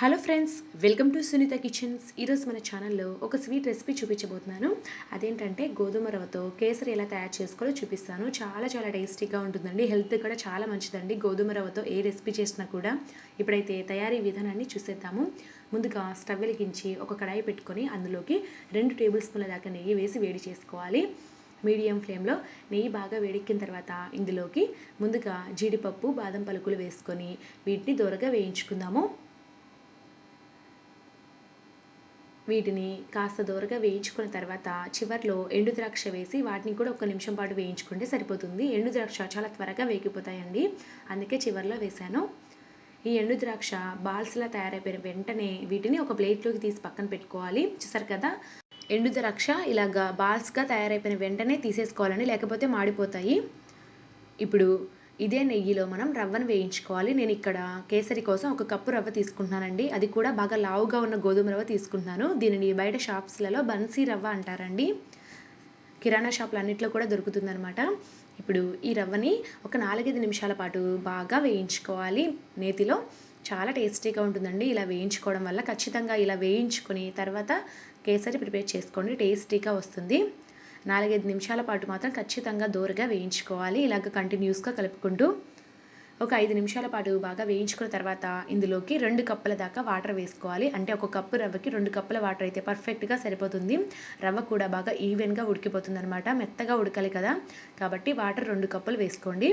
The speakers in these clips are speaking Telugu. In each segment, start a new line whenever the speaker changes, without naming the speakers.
Hello friends, welcome to Sunitha kitchens. ఈరోజు మన ఛానల్లో ఒక స్వీట్ రెసిపీ చూపించబోతున్నాను. అదేంటంటే గోధుమ రవ్వతో కేసరి ఎలా తయారు చేసుకోవాలో చూపిస్తాను. చాలా టేస్టీగా ఉంటుందండి. హెల్త్ కూడా చాలా మంచిదండి గోధుమ రవ్వతో ఏ రెసిపీ చేసినా కూడా. ఇప్పుడైతే తయారీ విధానాన్ని చూసేద్దాము. ముందుగా స్టవ్ వెలిగించి ఒక కడాయి పెట్టుకొని అందులోకి 2 టేబుల్ స్పూన్ల దాకా నెయ్యి వేసి వేడి చేసుకోవాలి. మీడియం ఫ్లేమ్లో నెయ్యి బాగా వేడెక్కిన తర్వాత ఇందులోకి ముందుగా జీడిపప్పు, బాదం పలుకులు వేసుకొని వీటిని దోరగా వేయించుకుందాము. వీటిని కాస్త దూరగా వేయించుకున్న తర్వాత చివర్లో ఎండు ద్రాక్ష వేసి వాటిని కూడా 1 నిమిషం పాటు వేయించుకుంటే సరిపోతుంది. ఎండు ద్రాక్ష చాలా త్వరగా వేగిపోతాయండి, అందుకే చివర్లో వేశాను. ఈ ఎండు ద్రాక్ష బాల్స్లా తయారైపోయిన వెంటనే వీటిని ఒక ప్లేట్లోకి తీసి పక్కన పెట్టుకోవాలి. చూసారు కదా, ఎండు ద్రాక్ష ఇలాగా బాల్స్గా తయారైపోయిన వెంటనే తీసేసుకోవాలండి, లేకపోతే మాడిపోతాయి. ఇప్పుడు ఇదే నెయ్యిలో మనం రవ్వను వేయించుకోవాలి. నేను ఇక్కడ కేసరి కోసం 1 కప్పు రవ్వ తీసుకుంటున్నానండి. అది కూడా బాగా లావుగా ఉన్న గోధుమ రవ్వ తీసుకుంటున్నాను. దీనిని బయట షాప్స్లలో బన్సీ రవ్వ అంటారండి. కిరాణా షాపులు అన్నిట్లో కూడా దొరుకుతుందనమాట. ఇప్పుడు ఈ రవ్వని ఒక 4-5 నిమిషాల పాటు బాగా వేయించుకోవాలి నేతిలో. చాలా టేస్టీగా ఉంటుందండి ఇలా వేయించుకోవడం వల్ల. ఖచ్చితంగా ఇలా వేయించుకొని తర్వాత కేసరి ప్రిపేర్ చేసుకోండి, టేస్టీగా వస్తుంది. 4-5 నిమిషాల పాటు మాత్రం ఖచ్చితంగా దోరగా వేయించుకోవాలి. ఇలాగ కంటిన్యూస్గా కలుపుకుంటూ ఒక 5 నిమిషాల పాటు బాగా వేయించుకున్న తర్వాత ఇందులోకి 2 కప్పుల దాకా వాటర్ వేసుకోవాలి. అంటే 1 కప్పు రవ్వకి 2 కప్పుల వాటర్ అయితే పర్ఫెక్ట్గా సరిపోతుంది. రవ్వ కూడా బాగా ఈవెన్గా ఉడికిపోతుంది అనమాట. మెత్తగా ఉడకాలి కదా, కాబట్టి వాటర్ 2 కప్పులు వేసుకోండి.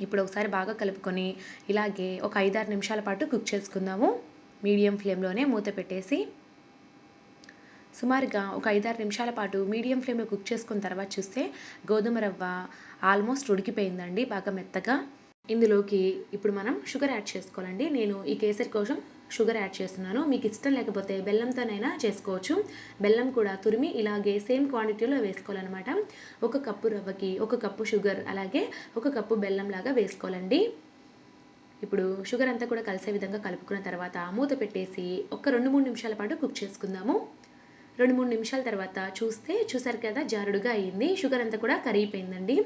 ఇప్పుడు ఒకసారి బాగా కలుపుకొని ఇలాగే ఒక 5-6 నిమిషాల పాటు కుక్ చేసుకుందాము. మీడియం ఫ్లేమ్లోనే మూత పెట్టేసి సుమారుగా ఒక 5-6 నిమిషాల పాటు మీడియం ఫ్లేమ్లో కుక్ చేసుకున్న తర్వాత చూస్తే గోధుమ రవ్వ ఆల్మోస్ట్ ఉడికిపోయిందండి, బాగా మెత్తగా. ఇందులోకి ఇప్పుడు మనం షుగర్ యాడ్ చేసుకోవాలండి. నేను ఈ కేసరి కోసం షుగర్ యాడ్ చేస్తున్నాను. మీకు ఇష్టం లేకపోతే బెల్లంతోనైనా చేసుకోవచ్చు. బెల్లం కూడా తురిమి ఇలాగే సేమ్ క్వాంటిటీలో వేసుకోవాలన్నమాట. 1 కప్పు రవ్వకి 1 కప్పు షుగర్, అలాగే 1 కప్పు బెల్లం లాగా వేసుకోవాలండి. ఇప్పుడు షుగర్ అంతా కూడా కలిసే విధంగా కలుపుకున్న తర్వాత మూత పెట్టేసి ఒక 2-3 నిమిషాల పాటు కుక్ చేసుకుందాము. 2-3 నిమిషాల తర్వాత చూసారు కదా, జారుడుగా అయ్యింది. షుగర్ అంతా కూడా కరిగిపోయిందండి.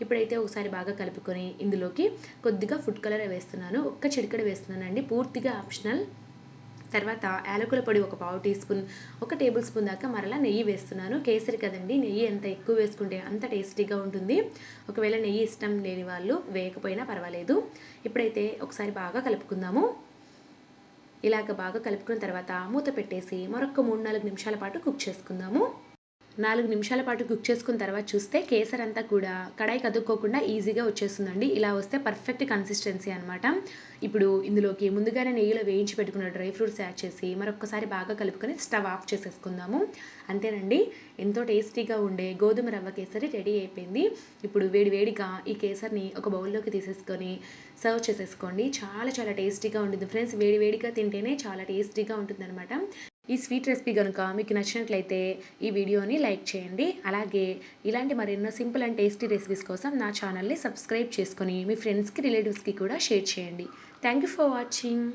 ఇప్పుడైతే ఒకసారి బాగా కలుపుకొని ఇందులోకి కొద్దిగా ఫుడ్ కలర్ వేస్తున్నాను. 1 చిటికెడు వేస్తున్నానండి, పూర్తిగా ఆప్షనల్. తర్వాత యాలకుల పొడి 1 పావు టీ స్పూన్, 1 టేబుల్ స్పూన్ దాకా మరలా నెయ్యి వేస్తున్నాను. కేసరి కదండి, నెయ్యి ఎంత ఎక్కువ వేసుకుంటే అంత టేస్టీగా ఉంటుంది. ఒకవేళ నెయ్యి ఇష్టం లేని వాళ్ళు వేయకపోయినా పర్వాలేదు. ఇప్పుడైతే ఒకసారి బాగా కలుపుకుందాము. ఇలాగ బాగా కలుపుకున్న తర్వాత మూత పెట్టేసి మరొక 3-4 నిమిషాల పాటు కుక్ చేసుకుందాము. 4 నిమిషాల పాటు కుక్ చేసుకున్న తర్వాత చూస్తే కేసరి అంతా కూడా కడాయి కదుక్కోకుండా ఈజీగా వచ్చేస్తుందండి. ఇలా వస్తే పర్ఫెక్ట్ కన్సిస్టెన్సీ అనమాట. ఇప్పుడు ఇందులోకి ముందుగానే నెయ్యిలో వేయించి పెట్టుకున్న డ్రై ఫ్రూట్స్ యాడ్ చేసి మరొకసారి బాగా కలుపుకొని స్టవ్ ఆఫ్ చేసేసుకుందాము. అంతేనండి, ఎంతో టేస్టీగా ఉండే గోధుమ రవ్వ కేసరి రెడీ అయిపోయింది. ఇప్పుడు వేడిగా ఈ కేసరిని ఒక బౌల్లోకి తీసేసుకొని సర్వ్ చేసేసుకోండి. చాలా టేస్టీగా ఉంటుంది ఫ్రెండ్స్. వేడిగా తింటేనే చాలా టేస్టీగా ఉంటుందన్నమాట. ఈ స్వీట్ రెసిపీ కనుక మీకు నచ్చినట్లయితే ఈ వీడియోని లైక్ చేయండి. అలాగే ఇలాంటి మరెన్నో సింపుల్ అండ్ టేస్టీ రెసిపీస్ కోసం నా ఛానల్ని సబ్స్క్రైబ్ చేసుకొని మీ ఫ్రెండ్స్కి, రిలేటివ్స్కి కూడా షేర్ చేయండి. Thank you for watching.